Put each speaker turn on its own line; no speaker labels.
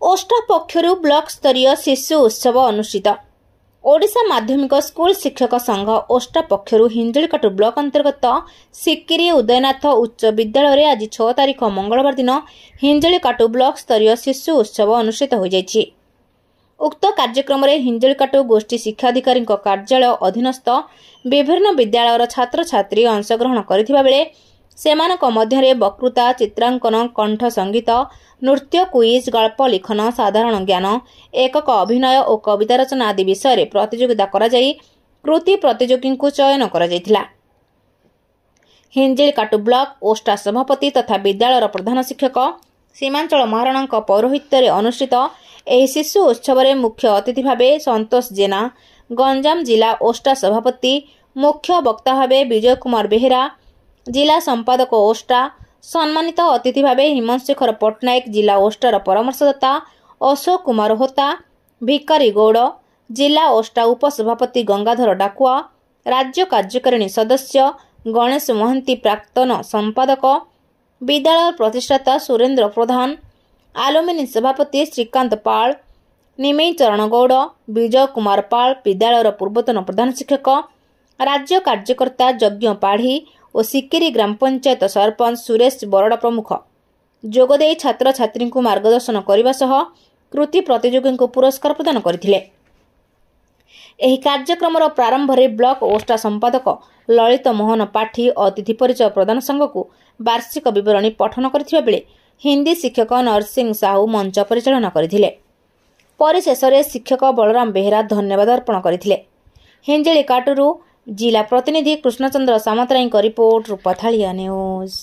ओष्टा पक्षरु block स्तरीय शिशु उत्सव अनुष्ठित। ओडिशा माध्यमिक स्कूल शिक्षक संघ ओष्टा पक्षरु हिंजलिकाटु ब्लॉक अंतर्गत सिक्किरी उदयनाथ उच्च विद्यालय आज 6 तारिख मंगलवार दिन हिंजलिकाटु ब्लॉक स्तरीय शिशु उत्सव अनुष्ठित हो जायछि। उक्त कार्यक्रम में हिंजलिकाटु गोष्ठी शिक्षाधिकारी कार्यालय अधीनस्थ विभिन्न विद्यालयर छात्र छात्री अंशग्रहण करथिबा बेले सेमानक मध्यरे वक्तृता, चित्रांकन, कंठ संगीत, नृत्य, क्विज, गल्प लिखन, साधारण ज्ञान, एकक अभिनय और कविता रचना आदि विषय में प्रतियोगिता करा जाई कृति प्रतियोगी को चयन करा जायथिला। हिंजलिकाटु ब्लॉक ओष्टा सभापति तथा विद्यालयर प्रधान शिक्षक सीमांचल महाराणा पौरोहित्य अनुष्ठित एही शिशु उत्सव में मुख्य अतिथि भावे संतोष जेना, गंजाम जिला ओष्टा सभापति, मुख्य वक्ता भावे विजय कुमार बेहेरा, जिला संपादक ओष्टा, सम्मानित अतिथि भावे हिमशेखर पट्टनायक, जिला ओष्टार परामर्शदाता अशोक कुमार होता, भिकारी गौड़, जिला ओष्टा उपसभापति गंगाधर डाकुआ, राज्य कार्यकारिणी सदस्य गणेश महांती, प्राक्तन संपादक, विद्यालय प्रतिष्ठाता सुरेंद्र प्रधान, आलुमिनी सभापति श्रीकांत पाल, निमेई चरण गौड़, विजय कुमार पाल, विद्यालयर पूर्वतन प्रधान शिक्षक, राज्य कार्यकर्ता यज्ञ पाढ़ी और सिक्किरी ग्राम पंचायत सरपंच सुरेश बरड़ा प्रमुख जोगदे छात्र छात्री को मार्गदर्शन करने सह कृति प्रतियोगी को पुरस्कार प्रदान करथिले। एही कार्यक्रम प्रारंभ में ब्लॉक ओष्टा संपादक ललित मोहन पाठी अतिथि परिचय प्रदान संघ को वार्षिक विवरणी पठन करथिबा बेले हिंदी शिक्षक नरसिंह साहू मंच परिचालन करथिले। परिशेष में शिक्षक बलराम बेहेरा धन्यवाद अर्पण करथिले। हिंजलिकाटुरु जिला प्रतिनिधि कृष्णचंद्र सामतराय रिपोर्ट रूपथालिया न्यूज।